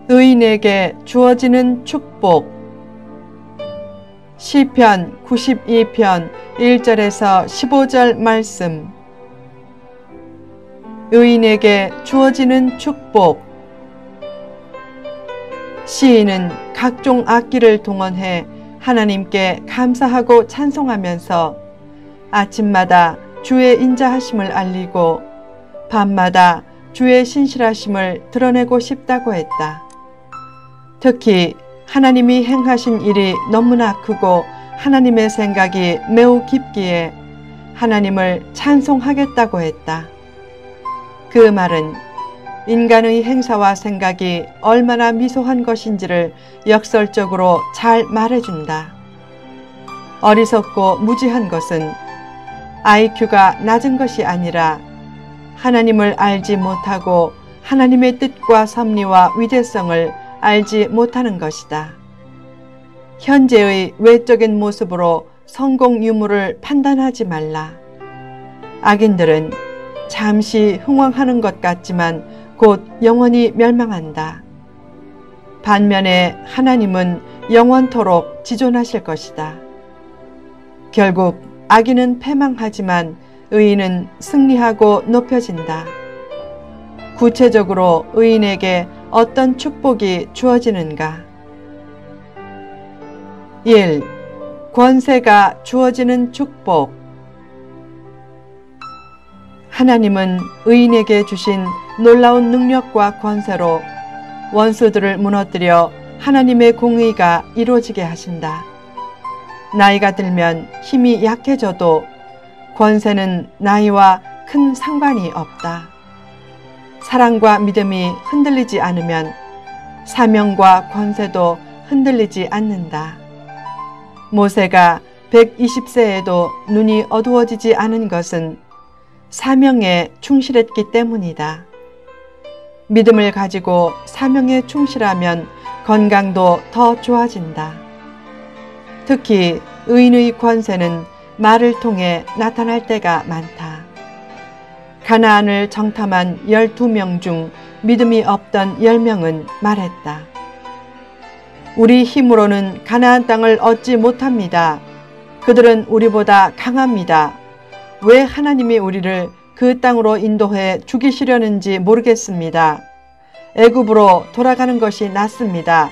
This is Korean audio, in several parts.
의인에게 주어지는 축복. 시편 92편 1절에서 15절 말씀. 의인에게 주어지는 축복. 시인은 각종 악기를 동원해 하나님께 감사하고 찬송하면서 아침마다 주의 인자하심을 알리고 밤마다 주의 신실하심을 드러내고 싶다고 했다. 특히 하나님이 행하신 일이 너무나 크고 하나님의 생각이 매우 깊기에 하나님을 찬송하겠다고 했다. 그 말은 인간의 행사와 생각이 얼마나 미소한 것인지를 역설적으로 잘 말해준다. 어리석고 무지한 것은 IQ가 낮은 것이 아니라 하나님을 알지 못하고 하나님의 뜻과 섭리와 위대성을 알지 못하는 것이다. 현재의 외적인 모습으로 성공 유무를 판단하지 말라. 악인들은 잠시 흥왕하는 것 같지만 곧 영원히 멸망한다. 반면에 하나님은 영원토록 지존하실 것이다. 결국 악인은 패망하지만 의인은 승리하고 높여진다. 구체적으로 의인에게 어떤 축복이 주어지는가? 1. 권세가 주어지는 축복. 하나님은 의인에게 주신 놀라운 능력과 권세로 원수들을 무너뜨려 하나님의 공의가 이루어지게 하신다. 나이가 들면 힘이 약해져도 권세는 나이와 큰 상관이 없다. 사랑과 믿음이 흔들리지 않으면 사명과 권세도 흔들리지 않는다. 모세가 120세에도 눈이 어두워지지 않은 것은 사명에 충실했기 때문이다. 믿음을 가지고 사명에 충실하면 건강도 더 좋아진다. 특히 의인의 권세는 말을 통해 나타날 때가 많다. 가나안을 정탐한 12명 중 믿음이 없던 10명은 말했다. 우리 힘으로는 가나안 땅을 얻지 못합니다. 그들은 우리보다 강합니다. 왜 하나님이 우리를 그 땅으로 인도해 죽이시려는지 모르겠습니다. 애굽으로 돌아가는 것이 낫습니다.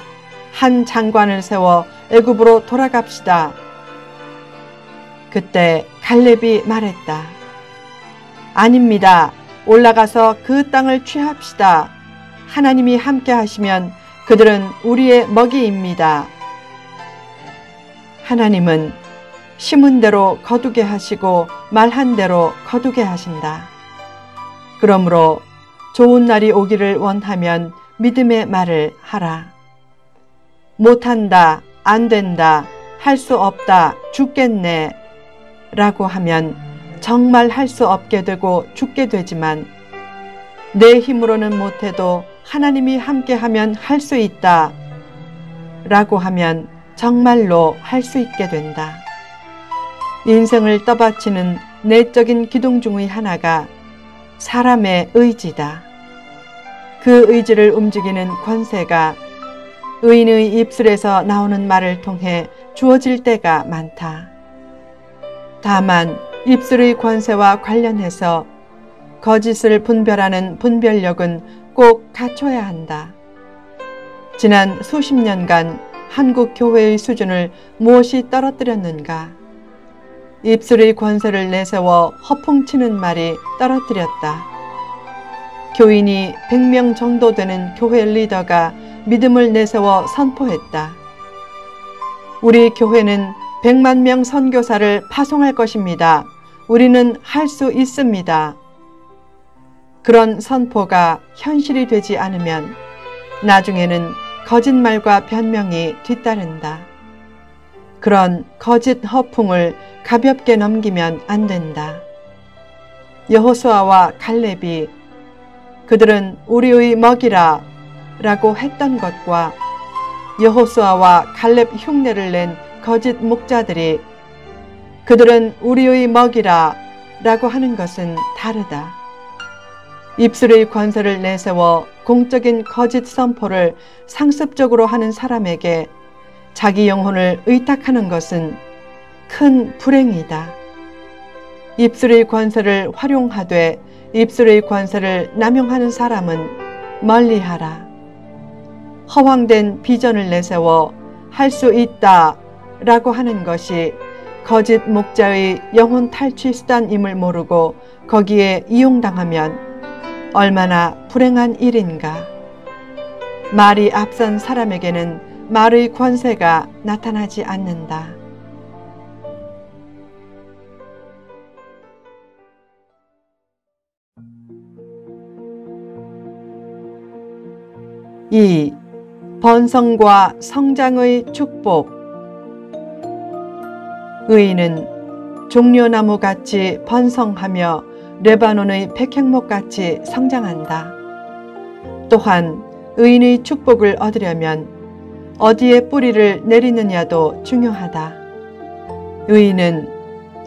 한 장관을 세워 애굽으로 돌아갑시다. 그때 갈렙이 말했다. 아닙니다. 올라가서 그 땅을 취합시다. 하나님이 함께 하시면 그들은 우리의 먹이입니다. 하나님은 심은 대로 거두게 하시고 말한 대로 거두게 하신다. 그러므로 좋은 날이 오기를 원하면 믿음의 말을 하라. 못한다, 안 된다, 할 수 없다, 죽겠네 라고 하면 정말 할 수 없게 되고 죽게 되지만 내 힘으로는 못해도 하나님이 함께하면 할 수 있다 라고 하면 정말로 할 수 있게 된다. 인생을 떠받치는 내적인 기둥 중의 하나가 사람의 의지다. 그 의지를 움직이는 권세가 의인의 입술에서 나오는 말을 통해 주어질 때가 많다. 다만 입술의 권세와 관련해서 거짓을 분별하는 분별력은 꼭 갖춰야 한다. 지난 수십 년간 한국 교회의 수준을 무엇이 떨어뜨렸는가? 입술의 권세를 내세워 허풍치는 말이 떨어뜨렸다. 교인이 100명 정도 되는 교회 리더가 믿음을 내세워 선포했다. 우리 교회는 100만 명 선교사를 파송할 것입니다. 우리는 할 수 있습니다. 그런 선포가 현실이 되지 않으면 나중에는 거짓말과 변명이 뒤따른다. 그런 거짓 허풍을 가볍게 넘기면 안 된다. 여호수아와 갈렙이 그들은 우리의 먹이라 라고 했던 것과 여호수아와 갈렙 흉내를 낸 거짓 목자들이 그들은 우리의 먹이라 라고 하는 것은 다르다. 입술의 권세를 내세워 공적인 거짓 선포를 상습적으로 하는 사람에게 자기 영혼을 의탁하는 것은 큰 불행이다. 입술의 권세를 활용하되 입술의 권세를 남용하는 사람은 멀리하라. 허황된 비전을 내세워 할 수 있다 라고 하는 것이 거짓 목자의 영혼 탈취 수단임을 모르고 거기에 이용당하면 얼마나 불행한 일인가. 말이 앞선 사람에게는 말의 권세가 나타나지 않는다. 2. 번성과 성장의 축복. 의인은 종려나무같이 번성하며 레바논의 백향목같이 성장한다. 또한 의인의 축복을 얻으려면 어디에 뿌리를 내리느냐도 중요하다. 의인은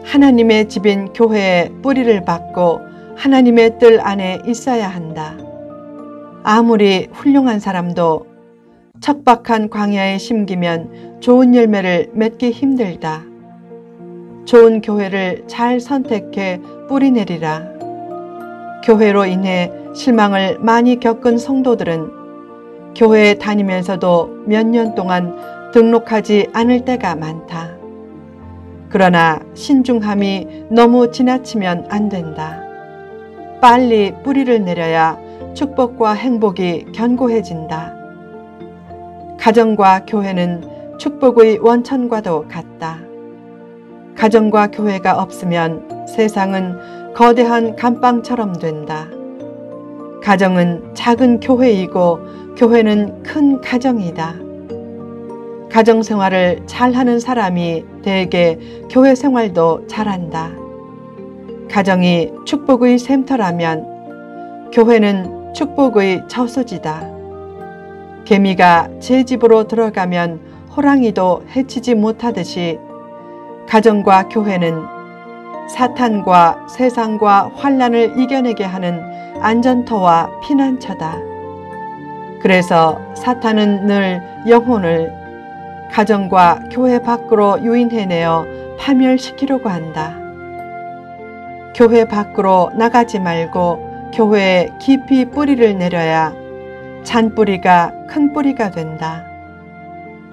하나님의 집인 교회에 뿌리를 받고 하나님의 뜰 안에 있어야 한다. 아무리 훌륭한 사람도 척박한 광야에 심기면 좋은 열매를 맺기 힘들다. 좋은 교회를 잘 선택해 뿌리 내리라. 교회로 인해 실망을 많이 겪은 성도들은 교회에 다니면서도 몇 년 동안 등록하지 않을 때가 많다. 그러나 신중함이 너무 지나치면 안 된다. 빨리 뿌리를 내려야 축복과 행복이 견고해진다. 가정과 교회는 축복의 원천과도 같다. 가정과 교회가 없으면 세상은 거대한 감방처럼 된다. 가정은 작은 교회이고 교회는 큰 가정이다. 가정생활을 잘하는 사람이 대개 교회 생활도 잘한다. 가정이 축복의 샘터라면 교회는 축복의 저수지다. 개미가 제 집으로 들어가면 호랑이도 해치지 못하듯이 가정과 교회는 사탄과 세상과 환난을 이겨내게 하는 안전터와 피난처다. 그래서 사탄은 늘 영혼을 가정과 교회 밖으로 유인해내어 파멸시키려고 한다. 교회 밖으로 나가지 말고 교회에 깊이 뿌리를 내려야 잔뿌리가 큰 뿌리가 된다.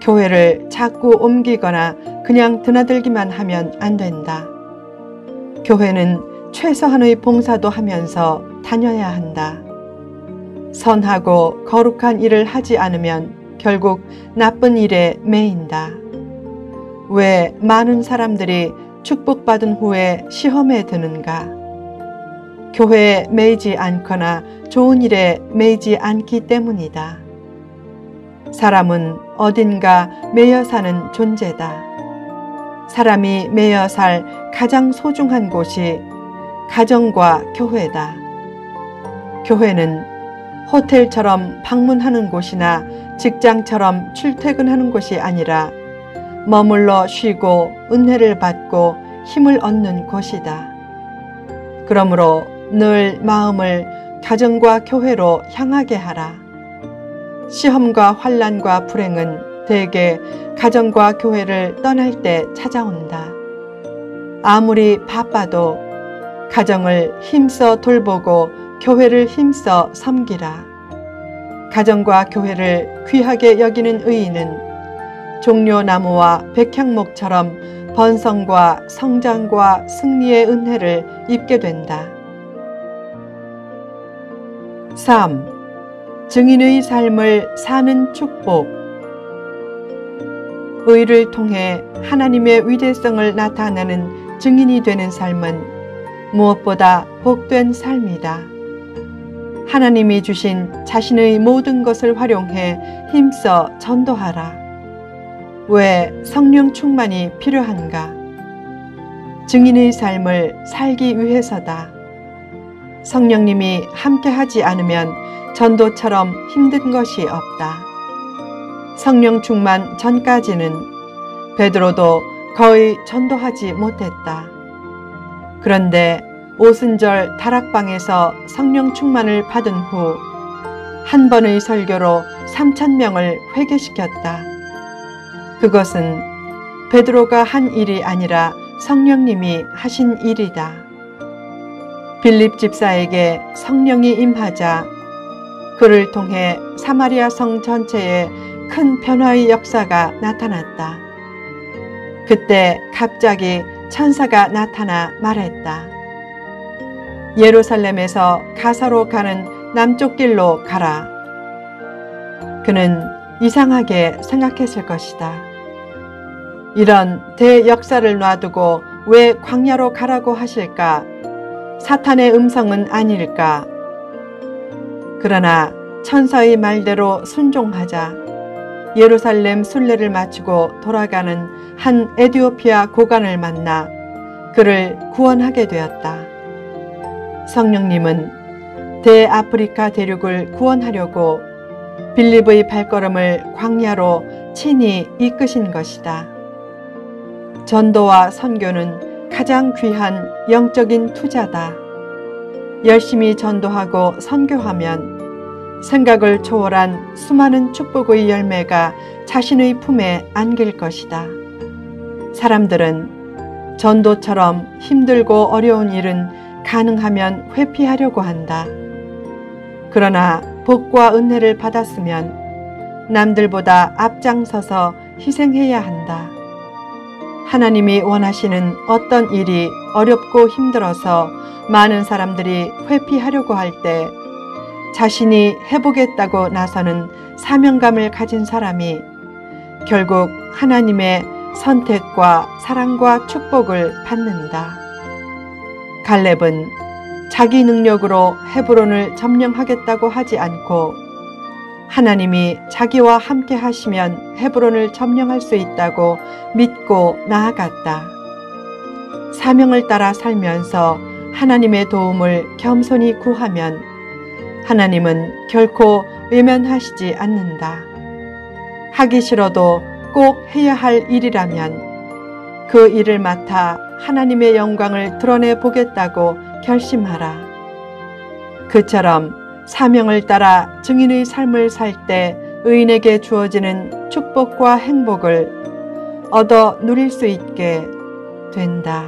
교회를 자꾸 옮기거나 그냥 드나들기만 하면 안 된다. 교회는 최소한의 봉사도 하면서 다녀야 한다. 선하고 거룩한 일을 하지 않으면 결국 나쁜 일에 매인다. 왜 많은 사람들이 축복받은 후에 시험에 드는가? 교회에 매이지 않거나 좋은 일에 매이지 않기 때문이다. 사람은 어딘가 매여 사는 존재다. 사람이 매여 살 가장 소중한 곳이 가정과 교회다. 교회는 호텔처럼 방문하는 곳이나 직장처럼 출퇴근하는 곳이 아니라 머물러 쉬고 은혜를 받고 힘을 얻는 곳이다. 그러므로 늘 마음을 가정과 교회로 향하게 하라. 시험과 환난과 불행은 대개 가정과 교회를 떠날 때 찾아온다. 아무리 바빠도 가정을 힘써 돌보고 교회를 힘써 섬기라. 가정과 교회를 귀하게 여기는 의인은 종려나무와 백향목처럼 번성과 성장과 승리의 은혜를 입게 된다. 3. 증인의 삶을 사는 축복. 의를 통해 하나님의 위대성을 나타내는 증인이 되는 삶은 무엇보다 복된 삶이다. 하나님이 주신 자신의 모든 것을 활용해 힘써 전도하라. 왜 성령 충만이 필요한가? 증인의 삶을 살기 위해서다. 성령님이 함께하지 않으면 전도처럼 힘든 것이 없다. 성령 충만 전까지는 베드로도 거의 전도하지 못했다. 그런데 오순절 다락방에서 성령 충만을 받은 후 한 번의 설교로 3,000명을 회개시켰다. 그것은 베드로가 한 일이 아니라 성령님이 하신 일이다. 빌립 집사에게 성령이 임하자 그를 통해 사마리아 성 전체에 큰 변화의 역사가 나타났다. 그때 갑자기 천사가 나타나 말했다. 예루살렘에서 가사로 가는 남쪽 길로 가라. 그는 이상하게 생각했을 것이다. 이런 대역사를 놔두고 왜 광야로 가라고 하실까? 사탄의 음성은 아닐까? 그러나 천사의 말대로 순종하자 예루살렘 순례를 마치고 돌아가는 한 에티오피아 고관을 만나 그를 구원하게 되었다. 성령님은 대아프리카 대륙을 구원하려고 빌립의 발걸음을 광야로 친히 이끄신 것이다. 전도와 선교는 가장 귀한 영적인 투자다. 열심히 전도하고 선교하면 생각을 초월한 수많은 축복의 열매가 자신의 품에 안길 것이다. 사람들은 전도처럼 힘들고 어려운 일은 가능하면 회피하려고 한다. 그러나 복과 은혜를 받았으면 남들보다 앞장서서 희생해야 한다. 하나님이 원하시는 어떤 일이 어렵고 힘들어서 많은 사람들이 회피하려고 할 때 자신이 해보겠다고 나서는 사명감을 가진 사람이 결국 하나님의 선택과 사랑과 축복을 받는다. 갈렙은 자기 능력으로 헤브론을 점령하겠다고 하지 않고 하나님이 자기와 함께 하시면 헤브론을 점령할 수 있다고 믿고 나아갔다. 사명을 따라 살면서 하나님의 도움을 겸손히 구하면 하나님은 결코 외면하시지 않는다. 하기 싫어도 꼭 해야 할 일이라면 그 일을 맡아 하나님의 영광을 드러내 보겠다고 결심하라. 그처럼 사명을 따라 증인의 삶을 살 때 의인에게 주어지는 축복과 행복을 얻어 누릴 수 있게 된다.